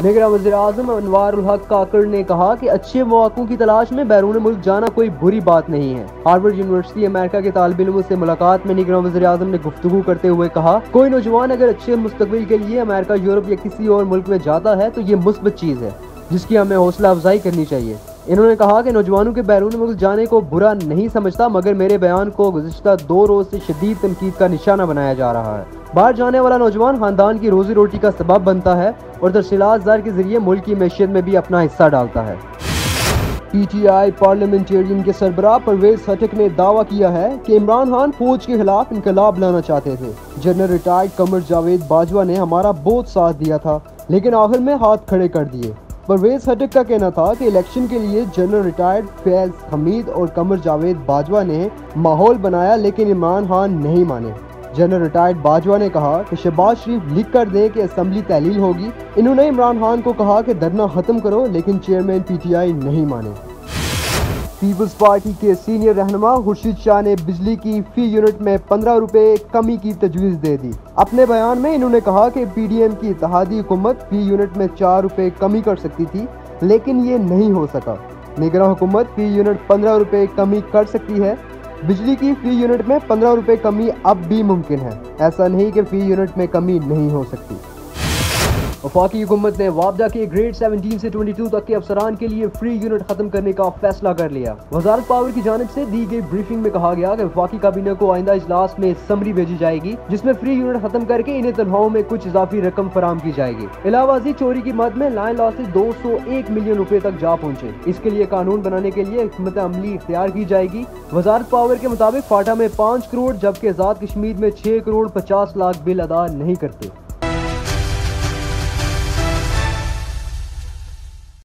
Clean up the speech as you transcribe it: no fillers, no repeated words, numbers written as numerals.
نگراں وزیر اعظم انوار الحق کاکڑ نے کہا کہ اچھے مواقع کی تلاش میں بیرون ملک جانا کوئی بری بات نہیں ہے۔ ہارورڈ یونیورسٹی امریکہ کے طالب علموں سے ملاقات میں نگراں وزیر اعظم نے گفتگو کرتے ہوئے کہا، کوئی نوجوان اگر اچھے مستقبل کے لیے امریکہ، یورپ یا کسی اور ملک میں جاتا ہے تو یہ مثبت چیز ہے جس کی ہمیں حوصلہ افزائی کرنی چاہیے۔ انہوں نے کہا کہ نوجوانوں کے بیرون ملک جانے کو برا نہیں سمجھتا، مگر میرے بیان کو گزشتہ 2 روز سے شدید تنقید کا نشانہ بنایا جا رہا ہے۔ باہر جانے والا نوجوان خاندان کی روزی روٹی کا سبب بنتا ہے اور ترسیلات زر کے ذریعے ملک کی معیشت میں بھی اپنا حصہ ڈالتا ہے۔ پی ٹی آئی پارلیمنٹیرین کے سربراہ پرویز خٹک نے دعویٰ کیا ہے کہ عمران خان فوج کے خلاف انقلاب لانا چاہتے تھے۔ جنرل ریٹائرڈ قمر جاوید باجوہ نے ہمارا بہت ساتھ دیا تھا لیکن آخر میں ہاتھ کھڑے کر دیے۔ پرویز خٹک کا کہنا تھا کہ الیکشن کے لیے جنرل ریٹائرڈ فیض حمید اور قمر جاوید باجوہ نے ماحول بنایا لیکن عمران خان نہیں مانے۔ جنرل ریٹائرڈ باجوہ نے کہا کہ شہباز شریف لکھ کر دیں کہ اسمبلی تحلیل ہوگی۔ انہوں نے عمران خان کو کہا کہ دھرنا ختم کرو لیکن چیئرمین پی ٹی آئی نہیں مانے۔ پیپلز پارٹی کے سینئر رہنما خورشید شاہ نے بجلی کی فی یونٹ میں 15 روپے کمی کی تجویز دے دی۔ اپنے بیان میں انہوں نے کہا کہ پی ڈی ایم کی اتحادی حکومت فی یونٹ میں 4 روپے کمی کر سکتی تھی لیکن یہ نہیں ہو سکا۔ نگراں حکومت فی یونٹ 15 روپے کمی کر سکتی ہے۔ بجلی کی فی یونٹ میں 15 روپے کمی اب بھی ممکن ہے، ایسا نہیں کہ فی یونٹ میں کمی نہیں ہو سکتی۔ وفاقی حکومت نے وابڈا کے گریڈ 17 سے 22 تک کے افسران کے لیے فری یونٹ ختم کرنے کا فیصلہ کر لیا۔ وزارت پاور کی جانب سے دی گئی بریفنگ میں کہا گیا کہ وفاقی کابینہ کو آئندہ اجلاس میں سمری بھیجی جائے گی جس میں فری یونٹ ختم کر کے انہیں تنخواہوں میں کچھ اضافی رقم فراہم کی جائے گی۔ علاوہ ازیں چوری کی مد میں لائن لاسز 201 ملین روپے تک جا پہنچے۔ اس کے لیے قانون بنانے کے لیے حکمت عملی اختیار کی جائے گی۔ وزارت پاور کے مطابق فاٹا میں 5 کروڑ جبکہ آزاد کشمیر میں 6 کروڑ 50 لاکھ بل ادا نہیں کرتے۔